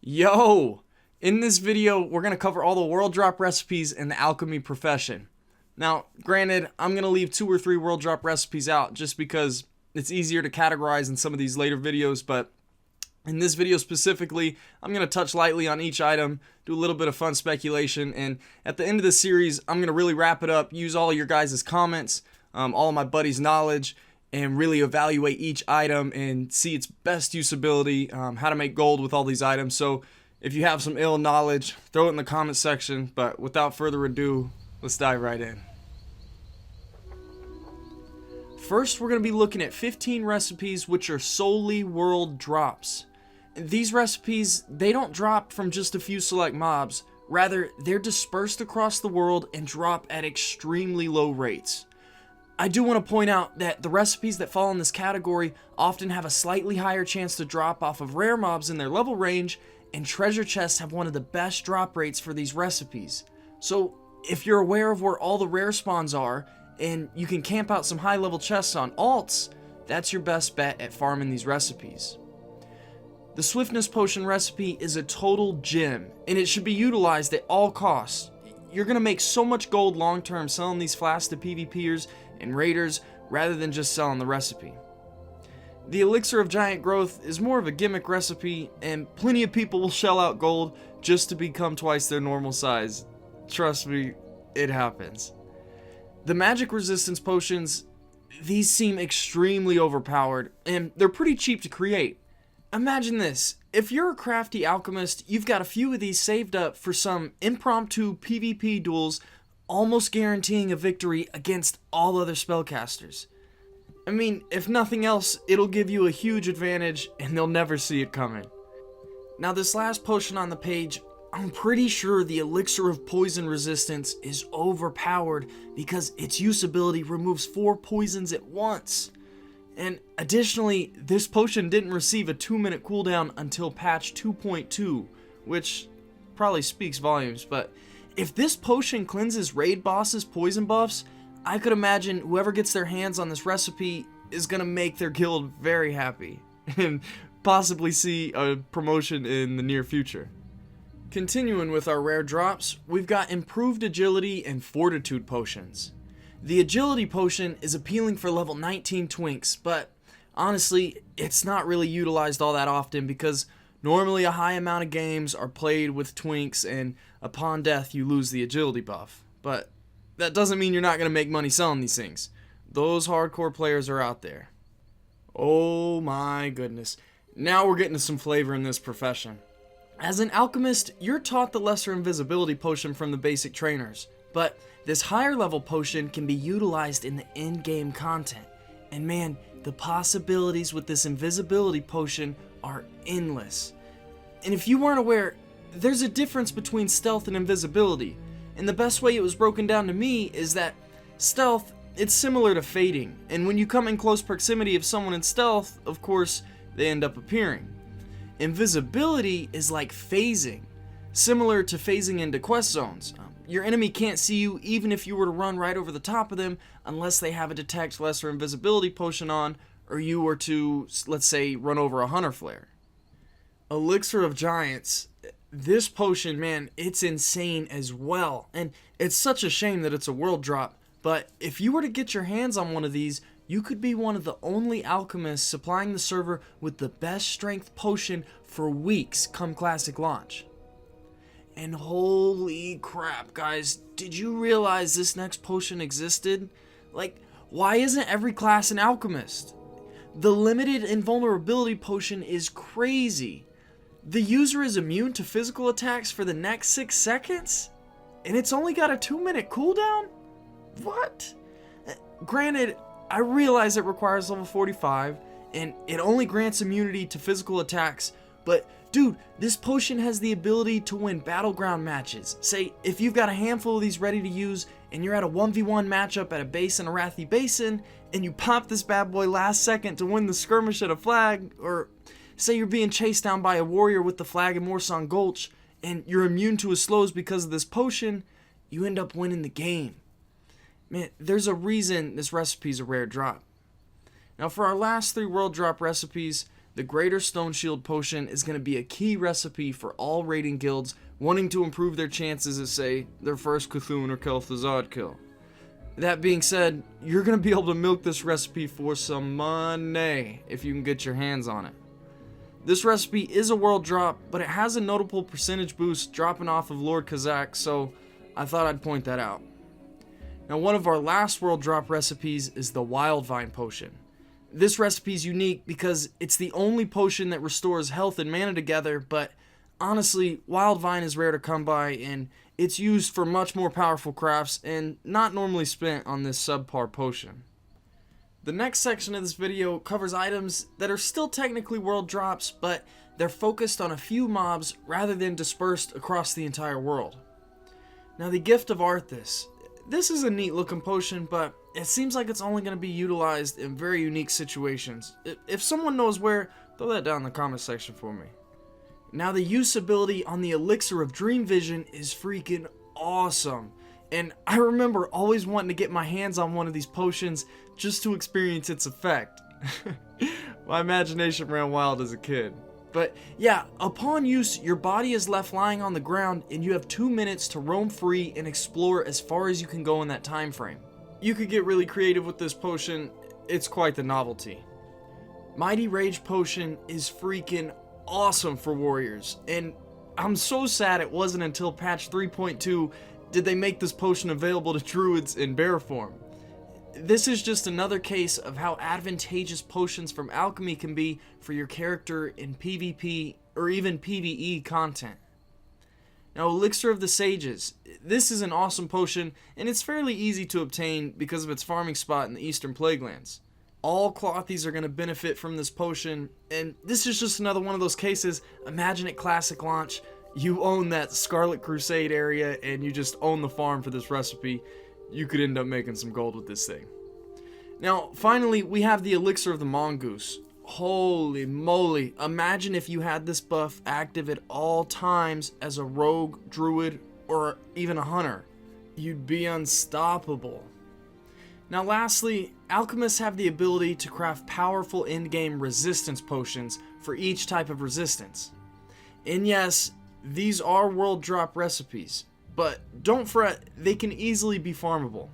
Yo! In this video, we're going to cover all the world drop recipes in the alchemy profession. Now, granted, I'm going to leave 2 or 3 world drop recipes out just because it's easier to categorize in some of these later videos, but in this video specifically, I'm going to touch lightly on each item, do a little bit of fun speculation, and at the end of the series, I'm going to really wrap it up, use all of your guys' comments, all of my buddies' knowledge, and really evaluate each item and see its best usability, how to make gold with all these items. So if you have some ill knowledge, throw it in the comment section, but without further ado, let's dive right in. First, we're going to be looking at 15 recipes which are solely world drops. These recipes, they don't drop from just a few select mobs, rather they're dispersed across the world and drop at extremely low rates. I do want to point out that the recipes that fall in this category often have a slightly higher chance to drop off of rare mobs in their level range, and treasure chests have one of the best drop rates for these recipes. So if you're aware of where all the rare spawns are, and you can camp out some high level chests on alts, that's your best bet at farming these recipes. The Swiftness Potion recipe is a total gem, and it should be utilized at all costs. You're going to make so much gold long term selling these flasks to PvPers and raiders rather than just selling the recipe. The Elixir of Giant Growth is more of a gimmick recipe, and plenty of people will shell out gold just to become twice their normal size. Trust me, it happens. The Magic Resistance Potions, these seem extremely overpowered, and they're pretty cheap to create. Imagine this, if you're a crafty alchemist, you've got a few of these saved up for some impromptu PvP duels, almost guaranteeing a victory against all other spellcasters. I mean, if nothing else, it'll give you a huge advantage, and they'll never see it coming. Now, this last potion on the page, I'm pretty sure the Elixir of Poison Resistance is overpowered because its usability removes 4 poisons at once. And additionally, this potion didn't receive a 2-minute cooldown until patch 2.2, which probably speaks volumes, but if this potion cleanses raid bosses' poison buffs, I could imagine whoever gets their hands on this recipe is going to make their guild very happy, and possibly see a promotion in the near future. Continuing with our rare drops, we've got Improved Agility and Fortitude Potions. The Agility Potion is appealing for level 19 twinks, but honestly, it's not really utilized all that often because normally a high amount of games are played with twinks and upon death you lose the agility buff. But that doesn't mean you're not going to make money selling these things. Those hardcore players are out there. Oh my goodness. Now we're getting to some flavor in this profession. As an alchemist, you're taught the lesser invisibility potion from the basic trainers, but this higher level potion can be utilized in the in-game content. And man, the possibilities with this invisibility potion are endless. And if you weren't aware, there's a difference between stealth and invisibility. And the best way it was broken down to me is that stealth, it's similar to fading. And when you come in close proximity of someone in stealth, of course, they end up appearing. Invisibility is like phasing, similar to phasing into quest zones. Your enemy can't see you even if you were to run right over the top of them unless they have a detect lesser invisibility potion on, or you were to, let's say, run over a hunter flare. Elixir of Giants, this potion, man, it's insane as well, and it's such a shame that it's a world drop, but if you were to get your hands on one of these, you could be one of the only alchemists supplying the server with the best strength potion for weeks come classic launch. And holy crap, guys, did you realize this next potion existed? Like, why isn't every class an alchemist? The limited invulnerability potion is crazy. The user is immune to physical attacks for the next 6 seconds? And it's only got a 2-minute cooldown? What? Granted, I realize it requires level 45, and it only grants immunity to physical attacks, but dude, this potion has the ability to win battleground matches. Say, if you've got a handful of these ready to use, and you're at a 1v1 matchup at a base in Arathi Basin, and you pop this bad boy last second to win the skirmish at a flag, or say you're being chased down by a warrior with the flag in Morsong Gulch, and you're immune to his slows because of this potion, you end up winning the game. Man, there's a reason this recipe is a rare drop. Now for our last 3 world drop recipes, The Greater Stone Shield Potion is going to be a key recipe for all raiding guilds wanting to improve their chances of, say, their first Cthulhu or Kel'Thuzad kill. That being said, you're going to be able to milk this recipe for some money if you can get your hands on it. This recipe is a world drop, but it has a notable percentage boost dropping off of Lord Kazak, so I thought I'd point that out. Now, one of our last world drop recipes is the Wildvine Potion. This recipe is unique because it's the only potion that restores health and mana together, but honestly, Wildvine is rare to come by, and it's used for much more powerful crafts and not normally spent on this subpar potion. The next section of this video covers items that are still technically world drops, but they're focused on a few mobs rather than dispersed across the entire world. Now, the Gift of Arthas. This is a neat looking potion, but it seems like it's only going to be utilized in very unique situations. If someone knows where, throw that down in the comment section for me. Now, the usability on the Elixir of Dream Vision is freaking awesome. And I remember always wanting to get my hands on one of these potions just to experience its effect. My imagination ran wild as a kid. But yeah, upon use, your body is left lying on the ground and you have 2 minutes to roam free and explore as far as you can go in that time frame. You could get really creative with this potion, it's quite the novelty. Mighty Rage Potion is freaking awesome for warriors, and I'm so sad it wasn't until patch 3.2 did they make this potion available to druids in bear form. This is just another case of how advantageous potions from Alchemy can be for your character in PvP or even PvE content. Now, Elixir of the Sages. This is an awesome potion, and it's fairly easy to obtain because of its farming spot in the Eastern Plaguelands. All clothies are going to benefit from this potion, and this is just another one of those cases. Imagine at Classic launch, you own that Scarlet Crusade area, and you just own the farm for this recipe. You could end up making some gold with this thing. Now, finally, we have the Elixir of the Mongoose. Holy moly, imagine if you had this buff active at all times as a rogue, druid, or even a hunter. You'd be unstoppable. Now lastly, alchemists have the ability to craft powerful in-game resistance potions for each type of resistance. And yes, these are world drop recipes, but don't fret, they can easily be farmable.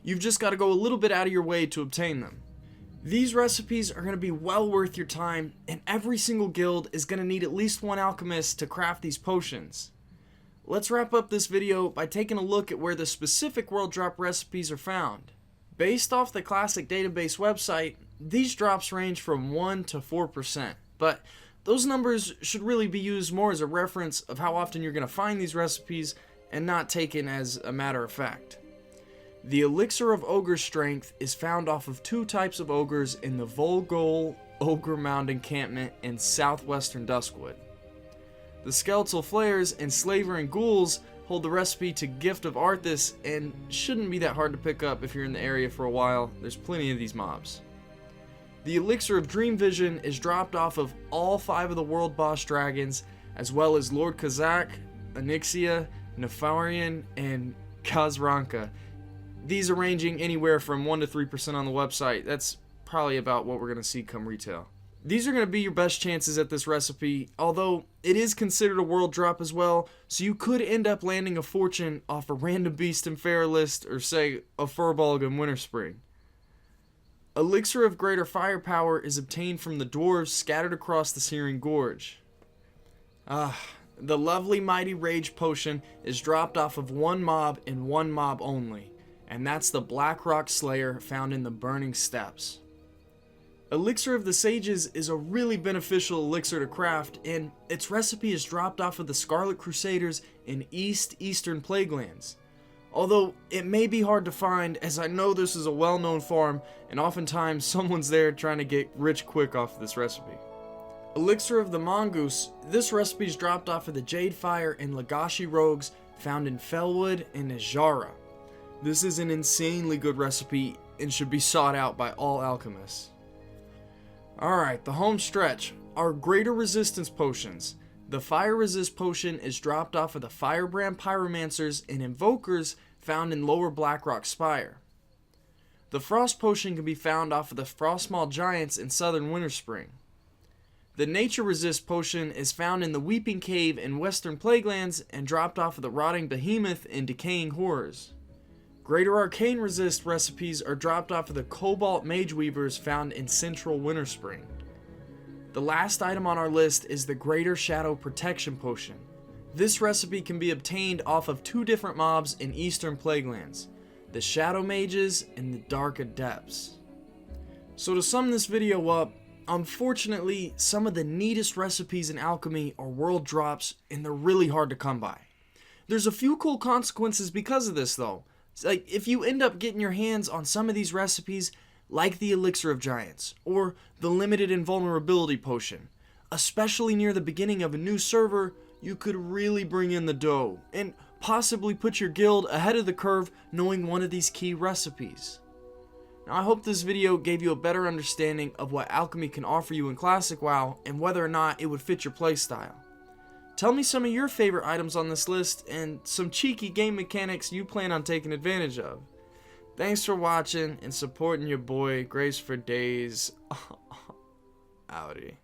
You've just got to go a little bit out of your way to obtain them. These recipes are going to be well worth your time, and every single guild is going to need at least one alchemist to craft these potions. Let's wrap up this video by taking a look at where the specific world drop recipes are found. Based off the Classic database website, these drops range from 1 to 4%, but those numbers should really be used more as a reference of how often you're going to find these recipes and not taken as a matter of fact. The Elixir of Ogre Strength is found off of 2 types of ogres in the Volgol Ogre Mound encampment in southwestern Duskwood. The Skeletal Flayers and Slaver and Ghouls hold the recipe to Gift of Arthas and shouldn't be that hard to pick up if you're in the area for a while. There's plenty of these mobs. The Elixir of Dream Vision is dropped off of all 5 of the world boss dragons, as well as Lord Kazak, Onyxia, Nefarian, and Kazranka. These are ranging anywhere from 1 to 3% on the website. That's probably about what we're going to see come retail. These are going to be your best chances at this recipe, although it is considered a world drop as well, so you could end up landing a fortune off a random beast in Fairlist or say a Furbolg in Winterspring. Elixir of Greater Firepower is obtained from the dwarves scattered across the Searing Gorge. The lovely Mighty Rage Potion is dropped off of one mob and one mob only, and that's the Blackrock Slayer found in the Burning Steppes. Elixir of the Sages is a really beneficial elixir to craft, and its recipe is dropped off of the Scarlet Crusaders in Eastern Plaguelands. Although it may be hard to find, as I know this is a well-known farm, and oftentimes someone's there trying to get rich quick off of this recipe. Elixir of the Mongoose, this recipe is dropped off of the Jadefire and Lagashi Rogues found in Felwood and Najara. This is an insanely good recipe and should be sought out by all alchemists. Alright, the home stretch are greater resistance potions. The Fire Resist potion is dropped off of the Firebrand Pyromancers and Invokers found in Lower Blackrock Spire. The Frost potion can be found off of the Frostmaw Giants in Southern Winterspring. The Nature Resist potion is found in the Weeping Cave in Western Plaguelands and dropped off of the Rotting Behemoth in Decaying Horrors. Greater Arcane Resist recipes are dropped off of the Cobalt Mage Weavers found in Central Winterspring. The last item on our list is the Greater Shadow Protection Potion. This recipe can be obtained off of 2 different mobs in Eastern Plaguelands, the Shadow Mages and the Dark Adepts. So to sum this video up, unfortunately, some of the neatest recipes in Alchemy are world drops, and they're really hard to come by. There's a few cool consequences because of this though. It's like if you end up getting your hands on some of these recipes, like the Elixir of Giants, or the Limited Invulnerability Potion, especially near the beginning of a new server, you could really bring in the dough, and possibly put your guild ahead of the curve knowing one of these key recipes. Now, I hope this video gave you a better understanding of what Alchemy can offer you in Classic WoW and whether or not it would fit your playstyle. Tell me some of your favorite items on this list and some cheeky game mechanics you plan on taking advantage of. Thanks for watching and supporting your boy, Grace for Days. Outie.